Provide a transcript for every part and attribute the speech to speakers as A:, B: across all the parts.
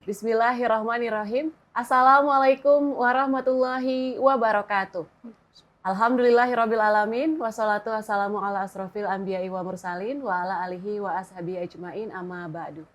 A: Bismillahirrahmanirrahim. Assalamualaikum warahmatullahi wabarakatuh. Alhamdulillahirabbil alamin wassalatu wassalamu ala asrofil anbiya'i wa mursalin wa ala alihi wa ashabihi ajmain amma ba'du.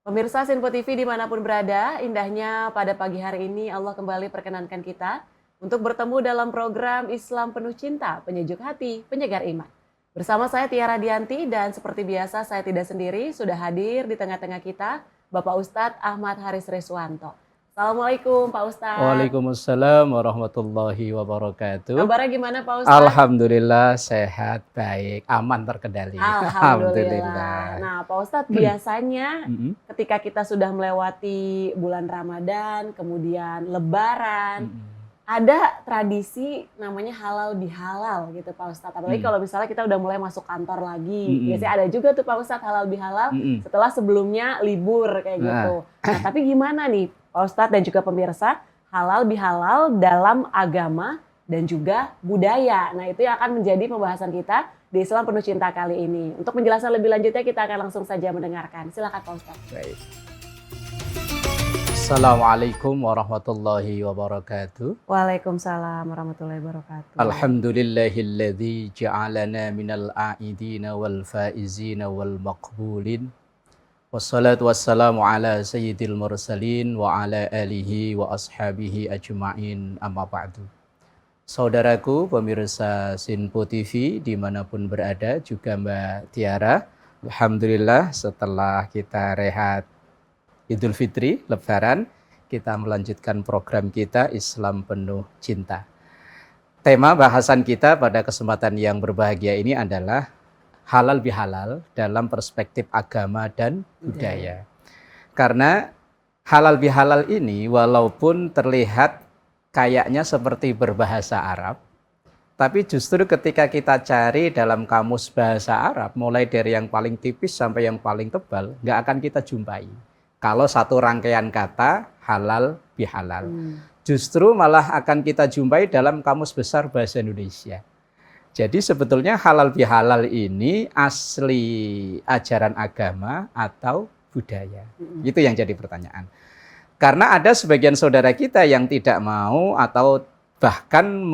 A: Pemirsa Sinpo TV dimanapun berada, indahnya pada pagi hari ini Allah kembali perkenankan kita untuk bertemu dalam program Islam Penuh Cinta, Penyejuk Hati, Penyegar Iman. Bersama saya Tiara Dianti dan seperti biasa saya tidak sendiri, sudah hadir di tengah-tengah kita Bapak Ustadz Ahmad Haris Reswanto. Assalamualaikum Pak Ustadz.
B: Waalaikumsalam warahmatullahi wabarakatuh.
A: Kabarnya gimana Pak Ustadz?
B: Alhamdulillah sehat, baik, aman, terkendali.
A: Alhamdulillah. Nah Pak Ustadz biasanya ketika kita sudah melewati bulan Ramadan, kemudian Lebaran, ada tradisi namanya halal bihalal gitu Pak Ustadz. Apalagi kalau misalnya kita udah mulai masuk kantor lagi. Biasanya ada juga tuh Pak Ustadz halal bihalal setelah sebelumnya libur kayak gitu. Nah tapi gimana nih Pak Ustadz dan juga pemirsa, halal bihalal dalam agama dan juga budaya. Nah itu yang akan menjadi pembahasan kita di Islam Penuh Cinta kali ini. Untuk penjelasan lebih lanjutnya kita akan langsung saja mendengarkan. Silakan Pak Ustadz.
B: Baik. Assalamualaikum warahmatullahi wabarakatuh.
A: Waalaikumsalam warahmatullahi wabarakatuh.
B: Alhamdulillahilladzi ja'alana minal a'idina wal faizina wal maqbulin. Wassalatu wassalamu ala sayyidil mursalin wa ala alihi wa ashabihi ajma'in amma ba'du. Saudaraku pemirsa Sinpo TV dimanapun berada, juga Mbak Tiara, alhamdulillah setelah kita rehat Idul Fitri, Lebaran, kita melanjutkan program kita Islam Penuh Cinta. Tema bahasan kita pada kesempatan yang berbahagia ini adalah halal bihalal dalam perspektif agama dan budaya. Karena halal bihalal ini walaupun terlihat kayaknya seperti berbahasa Arab, tapi justru ketika kita cari dalam kamus bahasa Arab, mulai dari yang paling tipis sampai yang paling tebal, nggak akan kita jumpai kalau satu rangkaian kata halal bihalal. Justru malah akan kita jumpai dalam kamus besar bahasa Indonesia. Jadi sebetulnya halal bihalal ini asli ajaran agama atau budaya? Itu yang jadi pertanyaan. Karena ada sebagian saudara kita yang tidak mau atau bahkan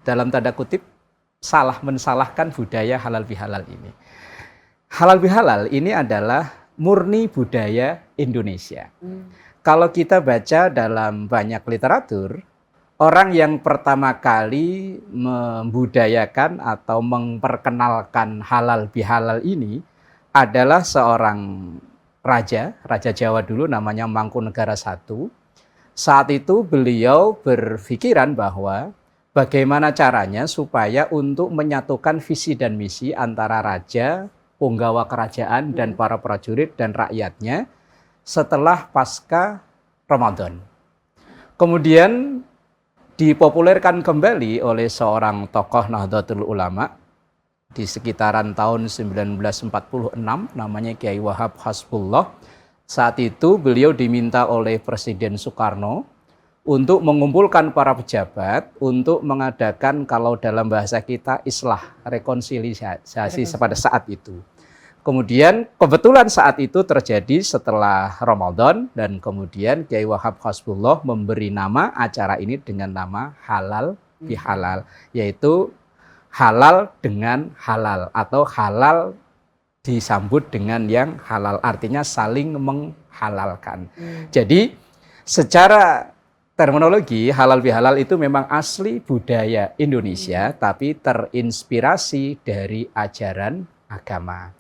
B: dalam tanda kutip salah mensalahkan budaya halal bihalal ini. Halal bihalal ini adalah murni budaya Indonesia. Kalau kita baca dalam banyak literatur, orang yang pertama kali membudayakan atau memperkenalkan halal bihalal ini adalah seorang raja Jawa dulu namanya Mangkunegara I. Saat itu beliau berpikiran bahwa bagaimana caranya supaya untuk menyatukan visi dan misi antara raja, punggawa kerajaan dan para prajurit dan rakyatnya setelah pasca Ramadan. Kemudian dipopulerkan kembali oleh seorang tokoh Nahdlatul Ulama di sekitaran tahun 1946, namanya Kiai Wahab Hasbullah. Saat itu beliau diminta oleh Presiden Soekarno untuk mengumpulkan para pejabat untuk mengadakan, kalau dalam bahasa kita, islah, rekonsiliasi pada saat itu. Kemudian kebetulan saat itu terjadi setelah Ramadan dan kemudian Kiai Wahab Hasbullah memberi nama acara ini dengan nama halal bihalal, yaitu halal dengan halal atau halal disambut dengan yang halal, artinya saling menghalalkan. Jadi secara terminologi halal bihalal itu memang asli budaya Indonesia, tapi terinspirasi dari ajaran agama.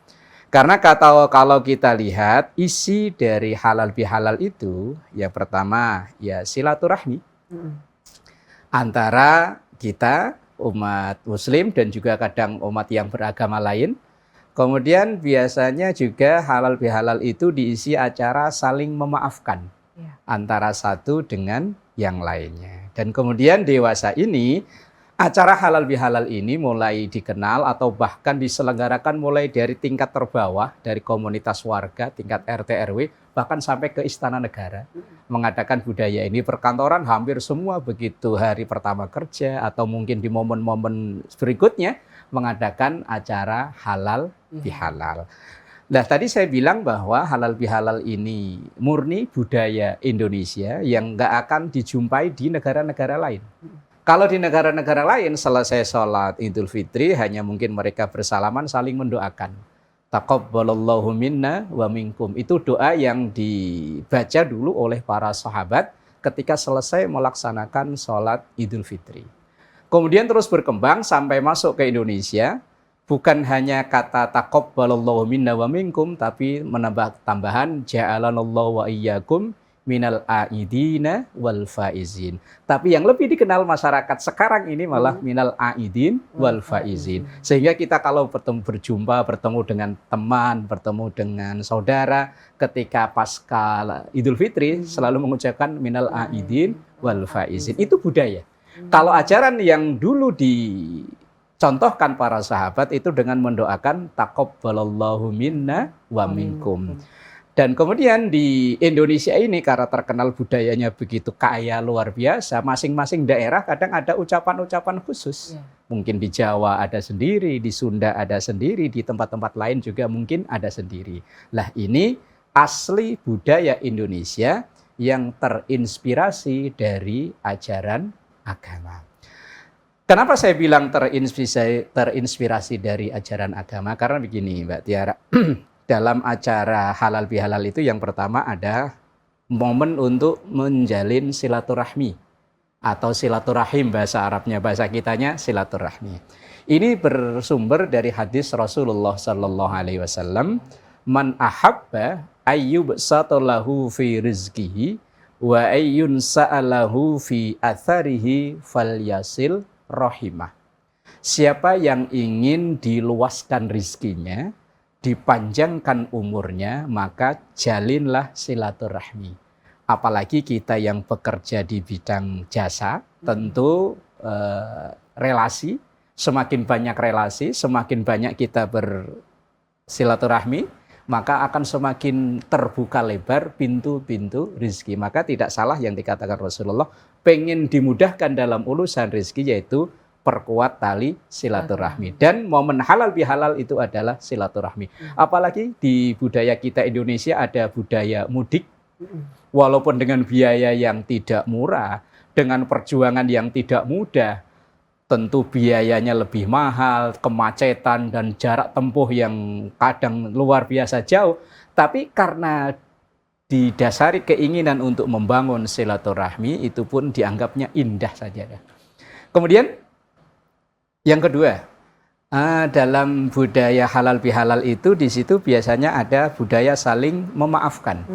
B: Karena kalau kita lihat isi dari halal bihalal itu, yang pertama ya silaturahmi antara kita umat Muslim dan juga kadang umat yang beragama lain. Kemudian biasanya juga halal bihalal itu diisi acara saling memaafkan antara satu dengan yang lainnya. Dan kemudian dewasa ini, acara halal bihalal ini mulai dikenal atau bahkan diselenggarakan mulai dari tingkat terbawah, dari komunitas warga, tingkat RT RW, bahkan sampai ke istana negara. Mengadakan budaya ini, perkantoran hampir semua begitu hari pertama kerja atau mungkin di momen-momen berikutnya mengadakan acara halal bihalal. Nah, tadi saya bilang bahwa halal bihalal ini murni budaya Indonesia yang nggak akan dijumpai di negara-negara lain. Kalau di negara-negara lain selesai sholat Idul Fitri hanya mungkin mereka bersalaman saling mendoakan. Taqabbalallahu minna wa minkum. Itu doa yang dibaca dulu oleh para sahabat ketika selesai melaksanakan sholat Idul Fitri. Kemudian terus berkembang sampai masuk ke Indonesia. Bukan hanya kata taqabbalallahu minna wa minkum, tapi menambah tambahan ja'alanallahu wa iyyakum minal aidina wal faizin. Tapi yang lebih dikenal masyarakat sekarang ini malah minal aidin wal faizin. Sehingga kita kalau berjumpa, bertemu dengan teman, bertemu dengan saudara, ketika pasca Idul Fitri selalu mengucapkan minal aidin wal faizin. Itu budaya. Kalau ajaran yang dulu contohkan para sahabat itu dengan mendoakan taqabbalallahu minna wa minkum. Dan kemudian di Indonesia ini karena terkenal budayanya begitu kaya luar biasa, masing-masing daerah kadang ada ucapan-ucapan khusus. Mungkin di Jawa ada sendiri, di Sunda ada sendiri, di tempat-tempat lain juga mungkin ada sendiri. Lah ini asli budaya Indonesia yang terinspirasi dari ajaran agama. Kenapa saya bilang terinspirasi dari ajaran agama? Karena begini Mbak Tiara, dalam acara halal bihalal itu yang pertama ada momen untuk menjalin silaturahmi atau silaturahim bahasa Arabnya, bahasa kitanya silaturahmi. Ini bersumber dari hadis Rasulullah Sallallahu Alaihi Wasallam, man ahabba ayyubsata lahu fi rizqihi wa ayyun sa'alahu fi atharihi falyasil rohimah. Siapa yang ingin diluaskan rizkinya, dipanjangkan umurnya, maka jalinlah silaturahmi. Apalagi kita yang bekerja di bidang jasa, tentu relasi, semakin banyak relasi, semakin banyak kita bersilaturahmi, maka akan semakin terbuka lebar pintu-pintu rizki. Maka tidak salah yang dikatakan Rasulullah, pengen dimudahkan dalam urusan rizki, yaitu perkuat tali silaturahmi. Dan momen halal bihalal itu adalah silaturahmi. Apalagi di budaya kita Indonesia ada budaya mudik, walaupun dengan biaya yang tidak murah, dengan perjuangan yang tidak mudah, tentu biayanya lebih mahal, kemacetan dan jarak tempuh yang kadang luar biasa jauh. Tapi karena didasari keinginan untuk membangun silaturahmi, itu pun dianggapnya indah saja. Kemudian yang kedua, dalam budaya halal bihalal itu di situ biasanya ada budaya saling memaafkan.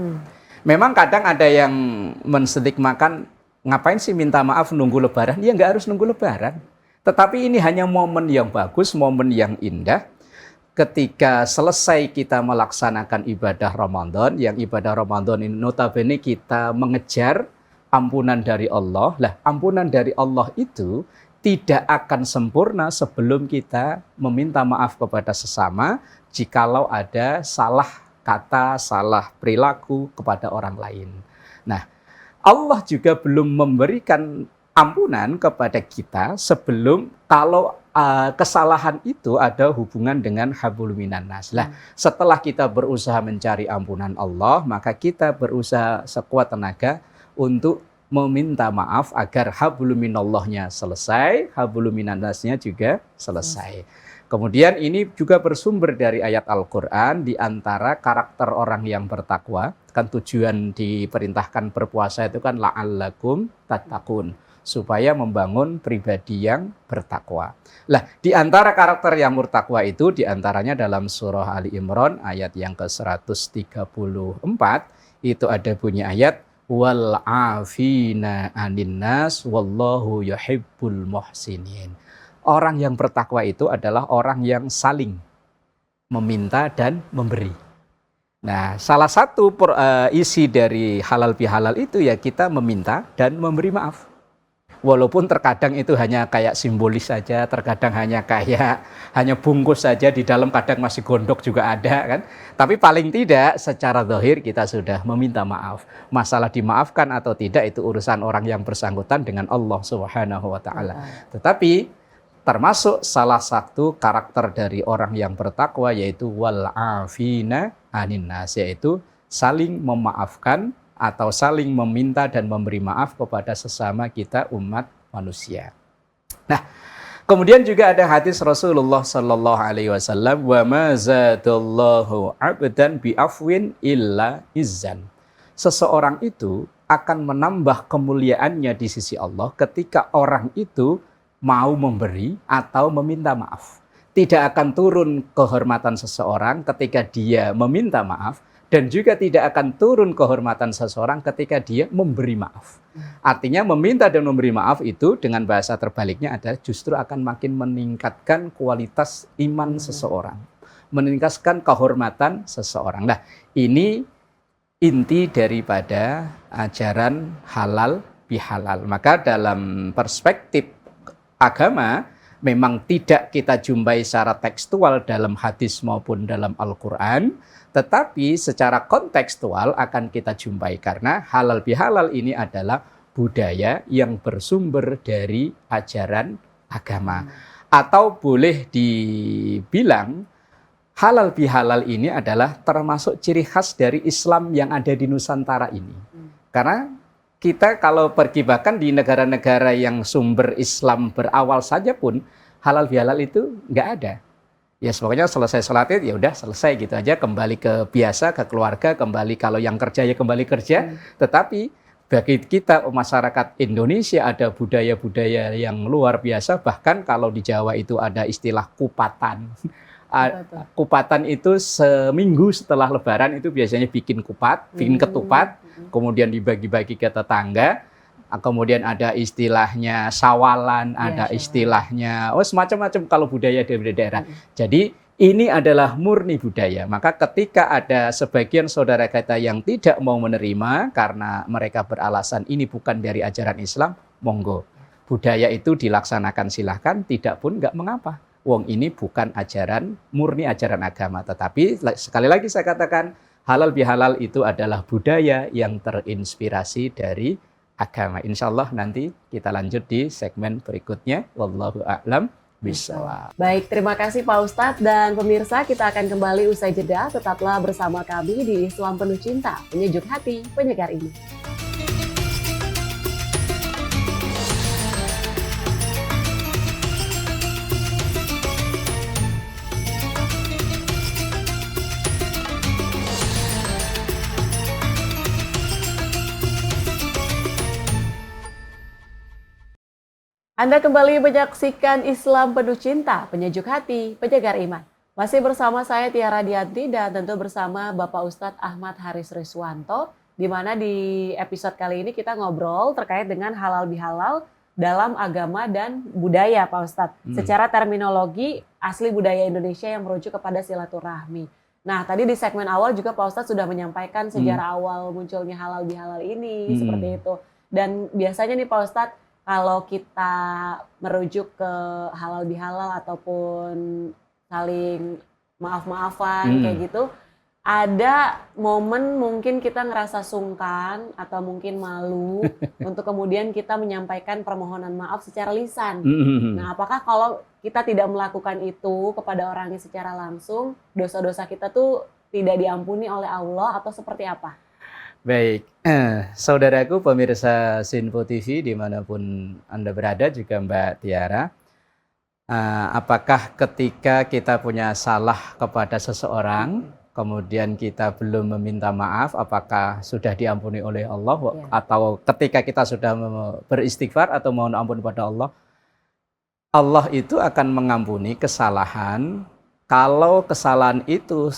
B: Memang kadang ada yang menstigmakan, ngapain sih minta maaf nunggu lebaran? Ya nggak harus nunggu lebaran. Tetapi ini hanya momen yang bagus, momen yang indah. Ketika selesai kita melaksanakan ibadah Ramadan, yang ibadah Ramadan ini notabene kita mengejar ampunan dari Allah. Lah, ampunan dari Allah itu tidak akan sempurna sebelum kita meminta maaf kepada sesama jikalau ada salah kata, salah perilaku kepada orang lain. Nah, Allah juga belum memberikan ampunan kepada kita sebelum kalau kesalahan itu ada hubungan dengan hablum minan nas. Lah, setelah kita berusaha mencari ampunan Allah, maka kita berusaha sekuat tenaga untuk meminta maaf agar hablum minallahnya selesai, hablum minan nasnya juga selesai. Kemudian ini juga bersumber dari ayat Al-Quran, di antara karakter orang yang bertakwa. Kan tujuan diperintahkan berpuasa itu kan la'allakum tattaqun, supaya membangun pribadi yang bertakwa. Lah, di antara karakter yang bertakwa itu, di antaranya dalam surah Ali Imran ayat yang ke-134, itu ada bunyi ayat, wal afina anin nas wallahu yuhibbul muhsinin. Orang yang bertakwa itu adalah orang yang saling meminta dan memberi. Nah, salah satu isi dari halal bihalal itu ya kita meminta dan memberi maaf. Walaupun terkadang itu hanya kayak simbolis saja, terkadang hanya bungkus saja, di dalam kadang masih gondok juga ada kan. Tapi paling tidak secara zahir kita sudah meminta maaf. Masalah dimaafkan atau tidak itu urusan orang yang bersangkutan dengan Allah Subhanahu wa taala. Tetapi Termasuk salah satu karakter dari orang yang bertakwa yaitu wal afina anin nas, yaitu saling memaafkan atau saling meminta dan memberi maaf kepada sesama kita umat manusia. Nah, kemudian juga ada hadis Rasulullah sallallahu alaihi wasallam, wa ma zadallahu 'abdan bi afwin illa izzan. Seseorang itu akan menambah kemuliaannya di sisi Allah ketika orang itu mau memberi atau meminta maaf. Tidak akan turun kehormatan seseorang ketika dia meminta maaf, dan juga tidak akan turun kehormatan seseorang ketika dia memberi maaf. Artinya meminta dan memberi maaf itu dengan bahasa terbaliknya adalah justru akan makin meningkatkan kualitas iman seseorang, meningkatkan kehormatan seseorang. Nah, ini inti daripada ajaran halal bihalal. Maka dalam perspektif agama memang tidak kita jumpai secara tekstual dalam hadis maupun dalam Al-Quran, tetapi secara kontekstual akan kita jumpai karena halal bihalal ini adalah budaya yang bersumber dari ajaran agama. Atau boleh dibilang halal bihalal ini adalah termasuk ciri khas dari Islam yang ada di Nusantara ini. Karena kita kalau pergi bahkan di negara-negara yang sumber Islam berawal saja pun halal bihalal itu nggak ada. Ya pokoknya selesai sholat id ya udah selesai gitu aja, kembali ke biasa, ke keluarga, kembali kalau yang kerja ya kembali kerja. Tetapi bagi kita masyarakat Indonesia ada budaya-budaya yang luar biasa. Bahkan kalau di Jawa itu ada istilah kupatan. Kupatan itu seminggu setelah Lebaran itu biasanya bikin kupat, bikin ketupat, kemudian dibagi-bagi ke tetangga. Kemudian ada istilahnya sawalan, ada istilahnya semacam-macam kalau budaya dari daerah. Jadi ini adalah murni budaya. Maka ketika ada sebagian saudara kita yang tidak mau menerima karena mereka beralasan ini bukan dari ajaran Islam, monggo. Budaya itu dilaksanakan silahkan, tidak pun nggak mengapa. Wong ini bukan ajaran, murni ajaran agama. Tetapi sekali lagi saya katakan, halal bihalal itu adalah budaya yang terinspirasi dari agama. Insya Allah nanti kita lanjut di segmen berikutnya. Wallahu a'lam bishawab.
A: Baik, terima kasih Pak Ustadz dan pemirsa. Kita akan kembali usai jeda. Tetaplah bersama kami di Islam Penuh Cinta, penyejuk hati, penyegar iman. Anda kembali menyaksikan Islam Penuh Cinta, penyejuk hati, penyegar iman. Masih bersama saya Tiara Dianti dan tentu bersama Bapak Ustadz Ahmad Haris Riswanto, di mana di episode kali ini kita ngobrol terkait dengan halal bihalal dalam agama dan budaya, Pak Ustadz. Secara terminologi asli budaya Indonesia yang merujuk kepada silaturahmi. Nah, tadi di segmen awal juga Pak Ustadz sudah menyampaikan sejarah awal munculnya halal bihalal ini, seperti itu. Dan biasanya nih Pak Ustadz, kalau kita merujuk ke halal bihalal ataupun saling maaf-maafan kayak gitu, ada momen mungkin kita ngerasa sungkan atau mungkin malu untuk kemudian kita menyampaikan permohonan maaf secara lisan. Nah, apakah kalau kita tidak melakukan itu kepada orangnya secara langsung, dosa-dosa kita tuh tidak diampuni oleh Allah atau seperti apa?
B: Baik, saudaraku pemirsa Sinpo TV dimanapun Anda berada, juga Mbak Tiara, apakah ketika kita punya salah kepada seseorang, kemudian kita belum meminta maaf, apakah sudah diampuni oleh Allah? Atau ketika kita sudah beristighfar atau mohon ampun kepada Allah, Allah itu akan mengampuni kesalahan. Kalau kesalahan itu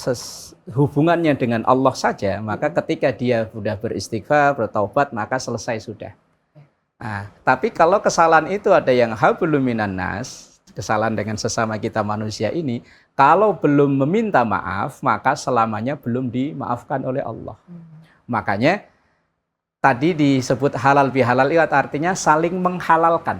B: hubungannya dengan Allah saja, maka ketika dia sudah beristighfar, bertaubat, maka selesai sudah. Nah, tapi kalau kesalahan itu ada yang hablum minan nas, kesalahan dengan sesama kita manusia ini, kalau belum meminta maaf, maka selamanya belum dimaafkan oleh Allah. Makanya tadi disebut halal bihalal itu artinya saling menghalalkan.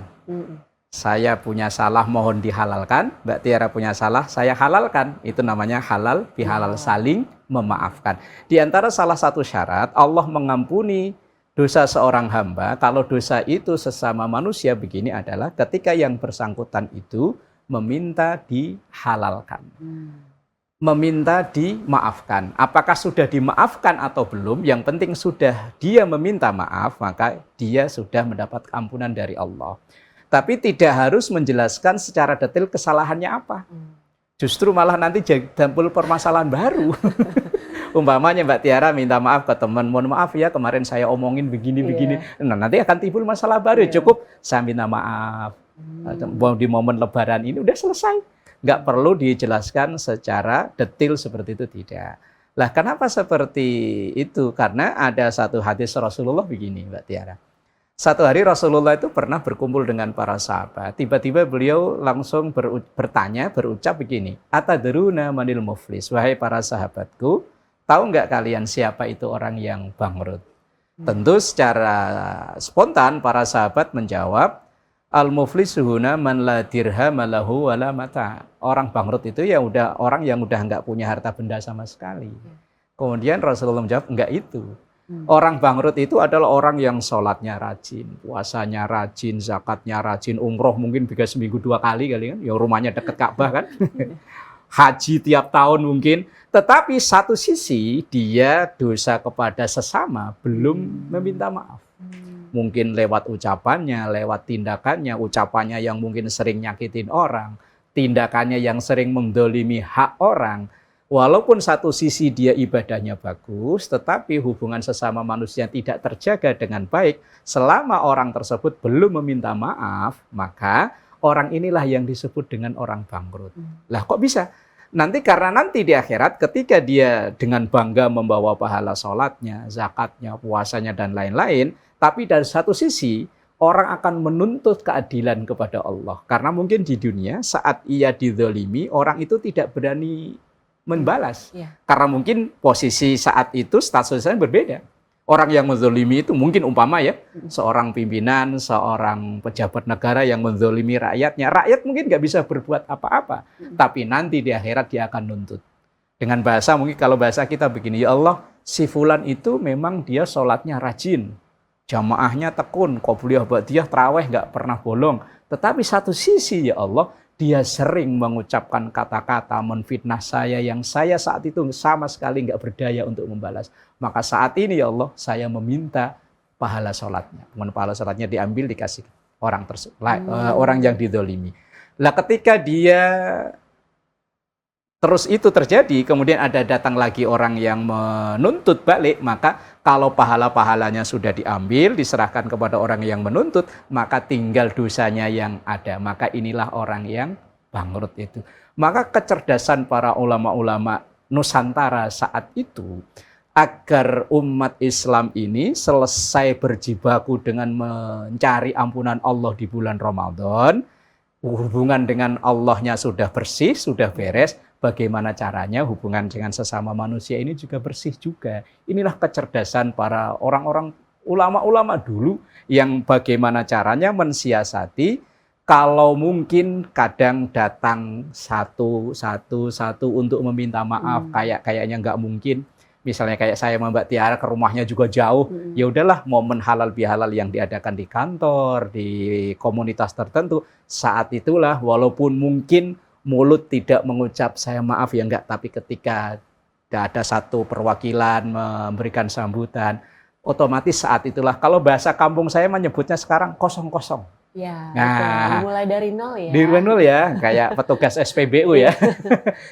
B: Saya punya salah, mohon dihalalkan. Mbak Tiara punya salah, saya halalkan. Itu namanya halal bihalal, saling memaafkan. Di antara salah satu syarat Allah mengampuni dosa seorang hamba, kalau dosa itu sesama manusia begini adalah ketika yang bersangkutan itu meminta dihalalkan. Meminta dimaafkan. Apakah sudah dimaafkan atau belum? Yang penting sudah dia meminta maaf, maka dia sudah mendapat ampunan dari Allah. Tapi tidak harus menjelaskan secara detail kesalahannya apa. Justru malah nanti jadi timbul permasalahan baru. Umpamanya Mbak Tiara minta maaf ke teman, mohon maaf ya kemarin saya omongin begini-begini. Nah, nanti akan timbul masalah baru. Cukup saya minta maaf. Di momen Lebaran ini udah selesai. Nggak perlu dijelaskan secara detail seperti itu, tidak. Lah kenapa seperti itu? Karena ada satu hadis Rasulullah begini, Mbak Tiara. Satu hari Rasulullah itu pernah berkumpul dengan para sahabat. Tiba-tiba beliau langsung berucap begini, Atadruna manil muflis, wahai para sahabatku, tahu nggak kalian siapa itu orang yang bangkrut? Tentu secara spontan para sahabat menjawab, Al-muflisuhuna man la dirham lahu wala mata. Orang bangkrut itu ya udah orang yang udah nggak punya harta benda sama sekali. Kemudian Rasulullah menjawab, enggak itu. Orang bangkrut itu adalah orang yang sholatnya rajin, puasanya rajin, zakatnya rajin, umroh mungkin bisa seminggu 2 kali kan, ya rumahnya deket Ka'bah kan. Haji tiap tahun mungkin. Tetapi satu sisi dia dosa kepada sesama belum meminta maaf. Mungkin lewat ucapannya, lewat tindakannya, ucapannya yang mungkin sering nyakitin orang, tindakannya yang sering mendolimi hak orang. Walaupun satu sisi dia ibadahnya bagus, tetapi hubungan sesama manusia tidak terjaga dengan baik, selama orang tersebut belum meminta maaf, maka orang inilah yang disebut dengan orang bangkrut. Lah kok bisa? Nanti karena nanti di akhirat ketika dia dengan bangga membawa pahala sholatnya, zakatnya, puasanya, dan lain-lain, tapi dari satu sisi, orang akan menuntut keadilan kepada Allah. Karena mungkin di dunia saat ia dizalimi, orang itu tidak berani membalas. Karena mungkin posisi saat itu statusnya berbeda. Orang yang menzalimi itu mungkin umpama ya, seorang pimpinan, seorang pejabat negara yang menzalimi rakyatnya. Rakyat mungkin nggak bisa berbuat apa-apa. Tapi nanti di akhirat dia akan nuntut. Dengan bahasa mungkin kalau bahasa kita begini, ya Allah, si fulan itu memang dia sholatnya rajin. Jamaahnya tekun, qobliyah ba'diyah, tarawih nggak pernah bolong. Tetapi satu sisi ya Allah, dia sering mengucapkan kata-kata menfitnah saya yang saya saat itu sama sekali nggak berdaya untuk membalas. Maka saat ini ya Allah, saya meminta pahala sholatnya. Kemudian pahala sholatnya diambil dikasih orang tersebut, orang yang dizalimi. Lah ketika dia terus itu terjadi, kemudian ada datang lagi orang yang menuntut balik, maka kalau pahala-pahalanya sudah diambil, diserahkan kepada orang yang menuntut, maka tinggal dosanya yang ada. Maka inilah orang yang bangkrut itu. Maka kecerdasan para ulama-ulama Nusantara saat itu, agar umat Islam ini selesai berjibaku dengan mencari ampunan Allah di bulan Ramadan, hubungan dengan Allahnya sudah bersih, sudah beres, bagaimana caranya hubungan dengan sesama manusia ini juga bersih juga. Inilah kecerdasan para orang-orang ulama-ulama dulu yang bagaimana caranya mensiasati kalau mungkin kadang datang satu untuk meminta maaf, kayaknya nggak mungkin. Misalnya kayak saya sama Mbak Tiara ke rumahnya juga jauh, ya udahlah momen halal bihalal yang diadakan di kantor, di komunitas tertentu, saat itulah walaupun mungkin mulut tidak mengucap saya maaf ya enggak, tapi ketika ada satu perwakilan memberikan sambutan, otomatis saat itulah, kalau bahasa kampung saya menyebutnya sekarang kosong-kosong.
A: Ya, nah, dimulai dari nol ya.
B: Dimulai nol ya, kayak petugas SPBU ya.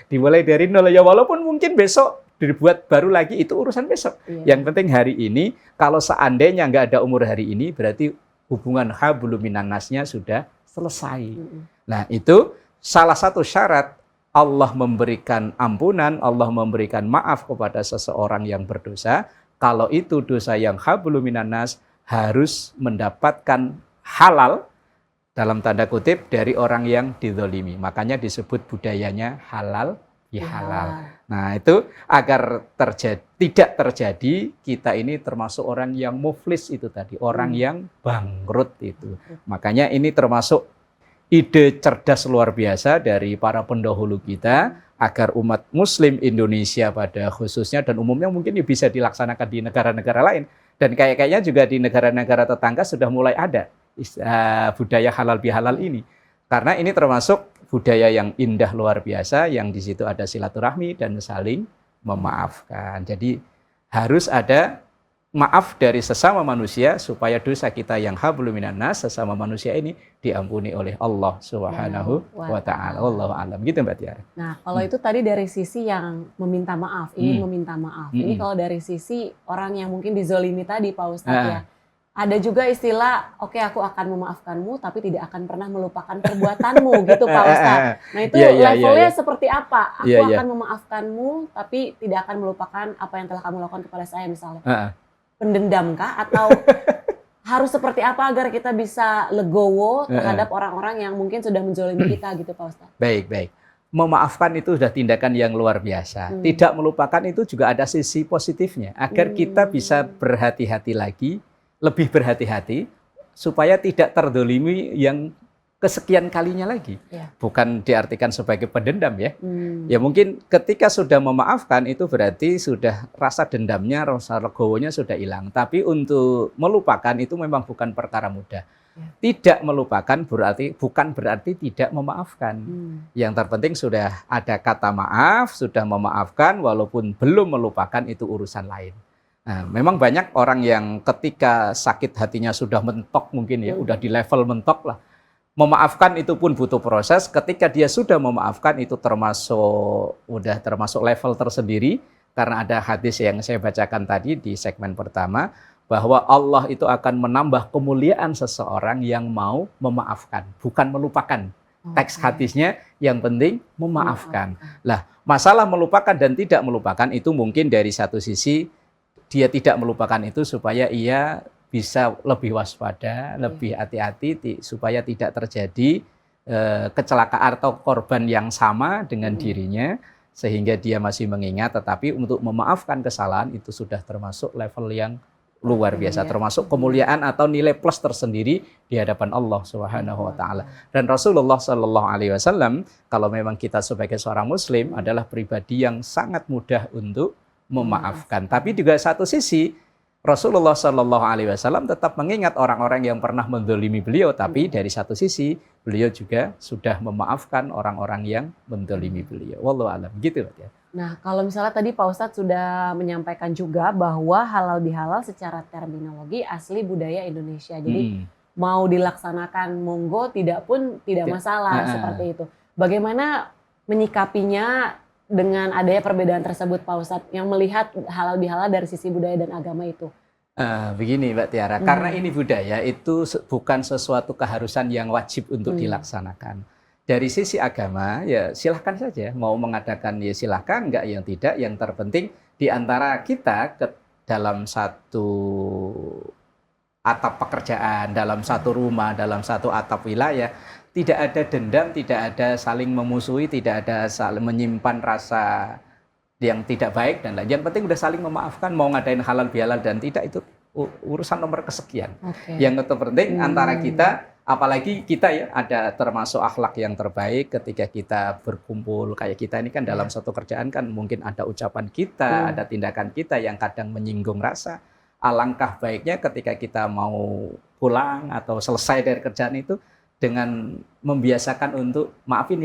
B: Dimulai dari nol ya, walaupun mungkin besok dibuat baru lagi, itu urusan besok. Yang penting hari ini, kalau seandainya nggak ada umur hari ini, berarti hubungan hablum minan nasnya sudah selesai. Nah itu salah satu syarat Allah memberikan ampunan, Allah memberikan maaf kepada seseorang yang berdosa. Kalau itu dosa yang hablum minan nas, harus mendapatkan halal, dalam tanda kutip, dari orang yang dizalimi. Makanya disebut budayanya halal bihalal. Nah itu agar tidak terjadi, kita ini termasuk orang yang muflis itu tadi, orang yang bangkrut itu. Makanya ini termasuk ide cerdas luar biasa dari para pendahulu kita, agar umat muslim Indonesia pada khususnya dan umumnya mungkin bisa dilaksanakan di negara-negara lain. Dan kayaknya juga di negara-negara tetangga sudah mulai ada budaya halal bihalal ini. Karena ini termasuk budaya yang indah luar biasa, yang di situ ada silaturahmi dan saling memaafkan. Jadi harus ada maaf dari sesama manusia supaya dosa kita yang hablum minan nas, sesama manusia ini diampuni oleh Allah Subhanahu wa taala. Wallahu a'lam. Gitu Mbak Tiara.
A: Nah, kalau itu tadi dari sisi yang meminta maaf, ingin meminta maaf. Ini kalau dari sisi orang yang mungkin dizolimi tadi Pak Ustadz ya. Ada juga istilah, oke, aku akan memaafkanmu tapi tidak akan pernah melupakan perbuatanmu gitu Pak Ustadz. Nah itu levelnya seperti apa? Aku akan memaafkanmu tapi tidak akan melupakan apa yang telah kamu lakukan kepada saya misalnya. Pendendam kah? Atau harus seperti apa agar kita bisa legowo terhadap orang-orang yang mungkin sudah menzolimi kita gitu Pak Ustadz?
B: Baik. Memaafkan itu sudah tindakan yang luar biasa. Tidak melupakan itu juga ada sisi positifnya. Agar kita bisa berhati-hati lagi, lebih berhati-hati supaya tidak terdolimi yang kesekian kalinya lagi. Bukan diartikan sebagai pendendam ya. Ya mungkin ketika sudah memaafkan itu berarti sudah rasa dendamnya, rasa legowonya sudah hilang. Tapi untuk melupakan itu memang bukan perkara mudah. Tidak melupakan bukan berarti tidak memaafkan. Yang terpenting sudah ada kata maaf, sudah memaafkan walaupun belum melupakan itu urusan lain. Nah, memang banyak orang yang ketika sakit hatinya sudah mentok mungkin ya, udah di level mentok lah. Memaafkan itu pun butuh proses. Ketika dia sudah memaafkan itu termasuk level tersendiri, karena ada hadis yang saya bacakan tadi di segmen pertama bahwa Allah itu akan menambah kemuliaan seseorang yang mau memaafkan, bukan melupakan. Teks hadisnya yang penting memaafkan. Lah, masalah melupakan dan tidak melupakan itu mungkin dari satu sisi dia tidak melupakan itu supaya ia bisa lebih waspada, lebih hati-hati supaya tidak terjadi kecelakaan atau korban yang sama dengan dirinya sehingga dia masih mengingat, tetapi untuk memaafkan kesalahan itu sudah termasuk level yang luar biasa, termasuk kemuliaan atau nilai plus tersendiri di hadapan Allah Subhanahu wa taala. Dan Rasulullah Shallallahu alaihi wasallam kalau memang kita sebagai seorang muslim adalah pribadi yang sangat mudah untuk memaafkan. Tapi juga satu sisi Rasulullah Shallallahu alaihi wasallam tetap mengingat orang-orang yang pernah mendolimi beliau, tapi dari satu sisi beliau juga sudah memaafkan orang-orang yang mendolimi beliau. Wallahu a'lam. Gitu ya.
A: Nah, kalau misalnya tadi Pak Ustadz sudah menyampaikan juga bahwa halal bihalal secara terminologi asli budaya Indonesia. Jadi mau dilaksanakan monggo tidak masalah seperti itu. Bagaimana menyikapinya dengan adanya perbedaan tersebut Pak Ustadz yang melihat halal bihalal dari sisi budaya dan agama itu?
B: Begini Mbak Tiara, karena ini budaya itu bukan sesuatu keharusan yang wajib untuk dilaksanakan. Dari sisi agama ya silahkan saja, mau mengadakan ya silahkan, enggak yang tidak. Yang terpenting di antara kita dalam satu atap pekerjaan, dalam satu rumah, dalam satu atap wilayah, tidak ada dendam, tidak ada saling memusuhi, tidak ada saling menyimpan rasa yang tidak baik dan lain. Yang penting udah saling memaafkan, mau ngadain halal bihalal dan tidak itu urusan nomor kesekian. Yang terpenting antara kita, apalagi kita ya ada termasuk akhlak yang terbaik ketika kita berkumpul kayak kita ini kan dalam satu kerjaan kan mungkin ada ucapan kita, ada tindakan kita yang kadang menyinggung rasa. Alangkah baiknya ketika kita mau pulang atau selesai dari kerjaan itu dengan membiasakan untuk maafin,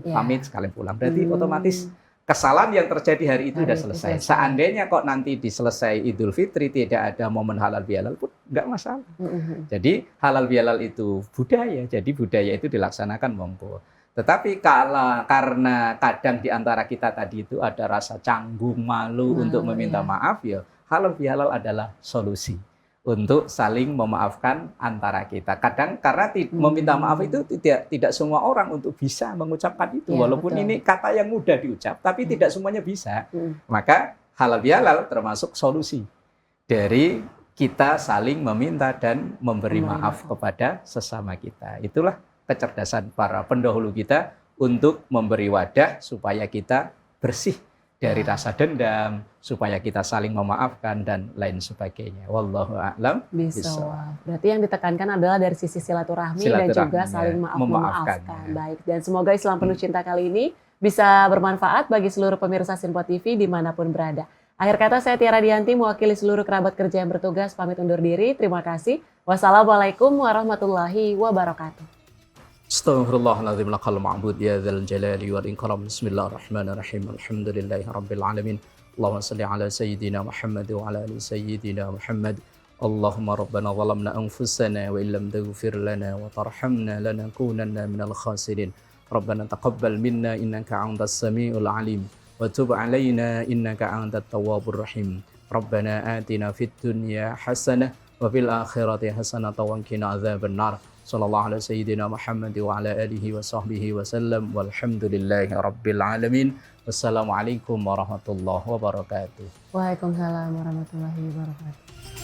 B: pamit sekalian pulang. Berarti otomatis kesalahan yang terjadi hari itu sudah selesai. Seandainya kok nanti diselesai Idul Fitri tidak ada momen halal bihalal pun nggak masalah. Jadi halal bihalal itu budaya, jadi budaya itu dilaksanakan monggo. Tetapi karena kadang di antara kita tadi itu ada rasa canggung, malu untuk meminta maaf, ya halal bihalal adalah solusi untuk saling memaafkan antara kita. Kadang karena meminta maaf itu tidak semua orang untuk bisa mengucapkan itu. Walaupun ini kata yang mudah diucap, tapi tidak semuanya bisa. Maka halal bihalal termasuk solusi dari kita saling meminta dan memberi maaf kepada sesama kita. Itulah kecerdasan para pendahulu kita untuk memberi wadah supaya kita bersih dari rasa dendam, supaya kita saling memaafkan dan lain sebagainya. Wallahu a'lam
A: bishawab. Berarti yang ditekankan adalah dari sisi silaturahmi dan juga saling memaafkan. Baik, dan semoga Islam penuh cinta kali ini bisa bermanfaat bagi seluruh pemirsa Simpo TV dimanapun berada. Akhir kata saya Tiara Dianti mewakili seluruh kerabat kerja yang bertugas pamit undur diri. Terima kasih. Wassalamualaikum warahmatullahi wabarakatuh.
B: Astaghfirullahaladzim laqal ma'bud ya dzal jalali wal ikram. Bismillahirrahmanirrahim. Alhamdulillahirabbil alamin. Allahumma shalli ala sayyidina Muhammad wa ala ali sayyidina Muhammad. Allahumma rabbana zalamna anfusana wa illam taghfir lana wa tarhamna lanakunanna minal khasirin. Rabbana taqabbal minna innaka antas samiul alim wa tub alaina innaka antat tawwabur rahim. Rabbana atina fid dunya hasanah wa fil akhirati hasanah wa qina adzabannar. Sallallahu ala sayyidina Muhammad wa ala alihi wa sahbihi wa sallam walhamdulillahi rabbil alamin. Wassalamualaikum warahmatullahi wabarakatuh.
A: Waalaikumsalam warahmatullahi wabarakatuh.